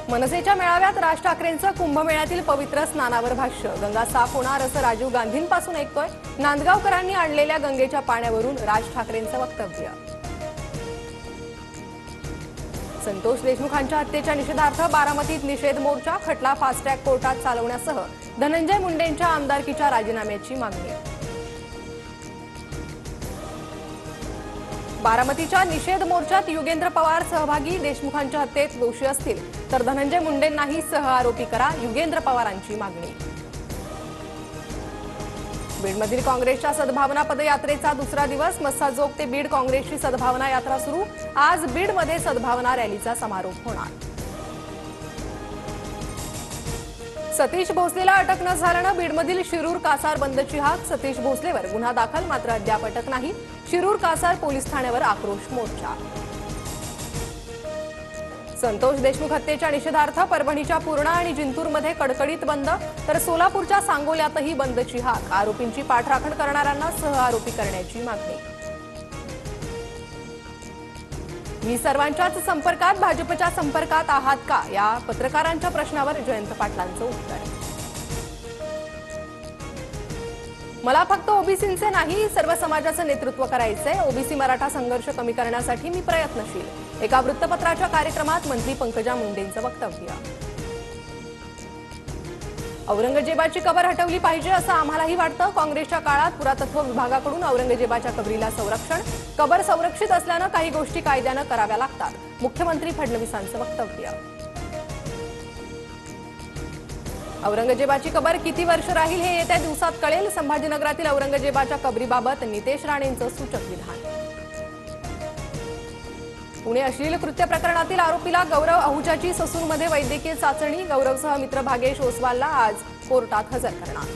मनसेच्या मेळाव्यात राज ठाकरेंचं कुंभमेळ्यातील पवित्र स्नानावर भाष्य। गंगा साफ होणार असं राजीव गांधींपासून ऐकतोय। नांदगावकरांनी आणलेल्या गंगेच्या पाण्यावरून राज ठाकरेंचं वक्तव्य। संतोष देशमुखांच्या हत्येच्या निषेधार्थ बारामतीत निषेध मोर्चा। खटला फास्ट ट्रॅक कोर्टात चालवण्यासह धनंजय मुंडेंच्या आमदारकीच्या राजीनाम्याची मागणी। बारामतीच्या निषेध मोर्चात युगेंद्र पवार सहभागी। देशमुखांच्या हत्येत दोषी असतील तर धनंजय मुंडेंनाही सहआरोपी करा, युगेंद्र पवारांची मागणी। बीडमधील काँग्रेसच्या सद्भावना पदयात्रेचा दुसरा दिवस। मस्साजोग ते बीड काँग्रेसची सद्भावना यात्रा सुरू। आज बीडमध्ये सद्भावना रॅलीचा समारोप होणार। सतीश भोसलेला अटक न झाल्यानं बीडमधील शिरूर कासार बंदची हाक। सतीश भोसलेवर गुन्हा दाखल, मात्र अद्याप अटक नाही। शिरूर कासार पोलीस ठाण्यावर आक्रोश मोर्चा। संतोष देशमुख हत्येच्या निषेधार्थ परभणीच्या पूर्णा आणि जिंतूरमध्ये कडकडीत बंद, तर सोलापूरच्या सांगोल्यातही बंदची हाक। आरोपींची पाठराखण करणाऱ्यांना सहआरोपी करण्याची मागणी। मी सर्वांच्याच संपर्कात, भाजपच्या संपर्कात आहात का, या पत्रकारांच्या प्रश्नावर जयंत पाटलांचं उत्तर। मला फक्त ओबीसींचे नाही, सर्व समाजाचं नेतृत्व करायचंय। ओबीसी मराठा संघर्ष कमी करण्यासाठी मी प्रयत्नशील। एका वृत्तपत्राच्या कार्यक्रमात मंत्री पंकजा मुंडेंचं वक्तव्य। औरंगजेबाची कबर हटवली पाहिजे असं आम्हालाही वाटतं। काँग्रेसच्या काळात पुरातत्व विभागाकडून औरंगजेबाच्या कबरीला संरक्षण। कबर संरक्षित असल्यानं काही गोष्टी कायद्यानं कराव्या लागतात। मुख्यमंत्री फडणवीसांचं वक्तव्य। औरंगजेबाची कबर किती वर्ष राहील हे येत्या दिवसात कळेल। संभाजीनगरातील औरंगजेबाच्या कबरीबाबत नितेश राणेंचं सूचक विधान। पुणे अश्लील कृत्य प्रकरणातील आरोपीला गौरव अहुजाची ससूनमध्ये वैद्यकीय चाचणी। गौरवसह मित्र भागेश ओसवालला आज कोर्टात हजर करणार।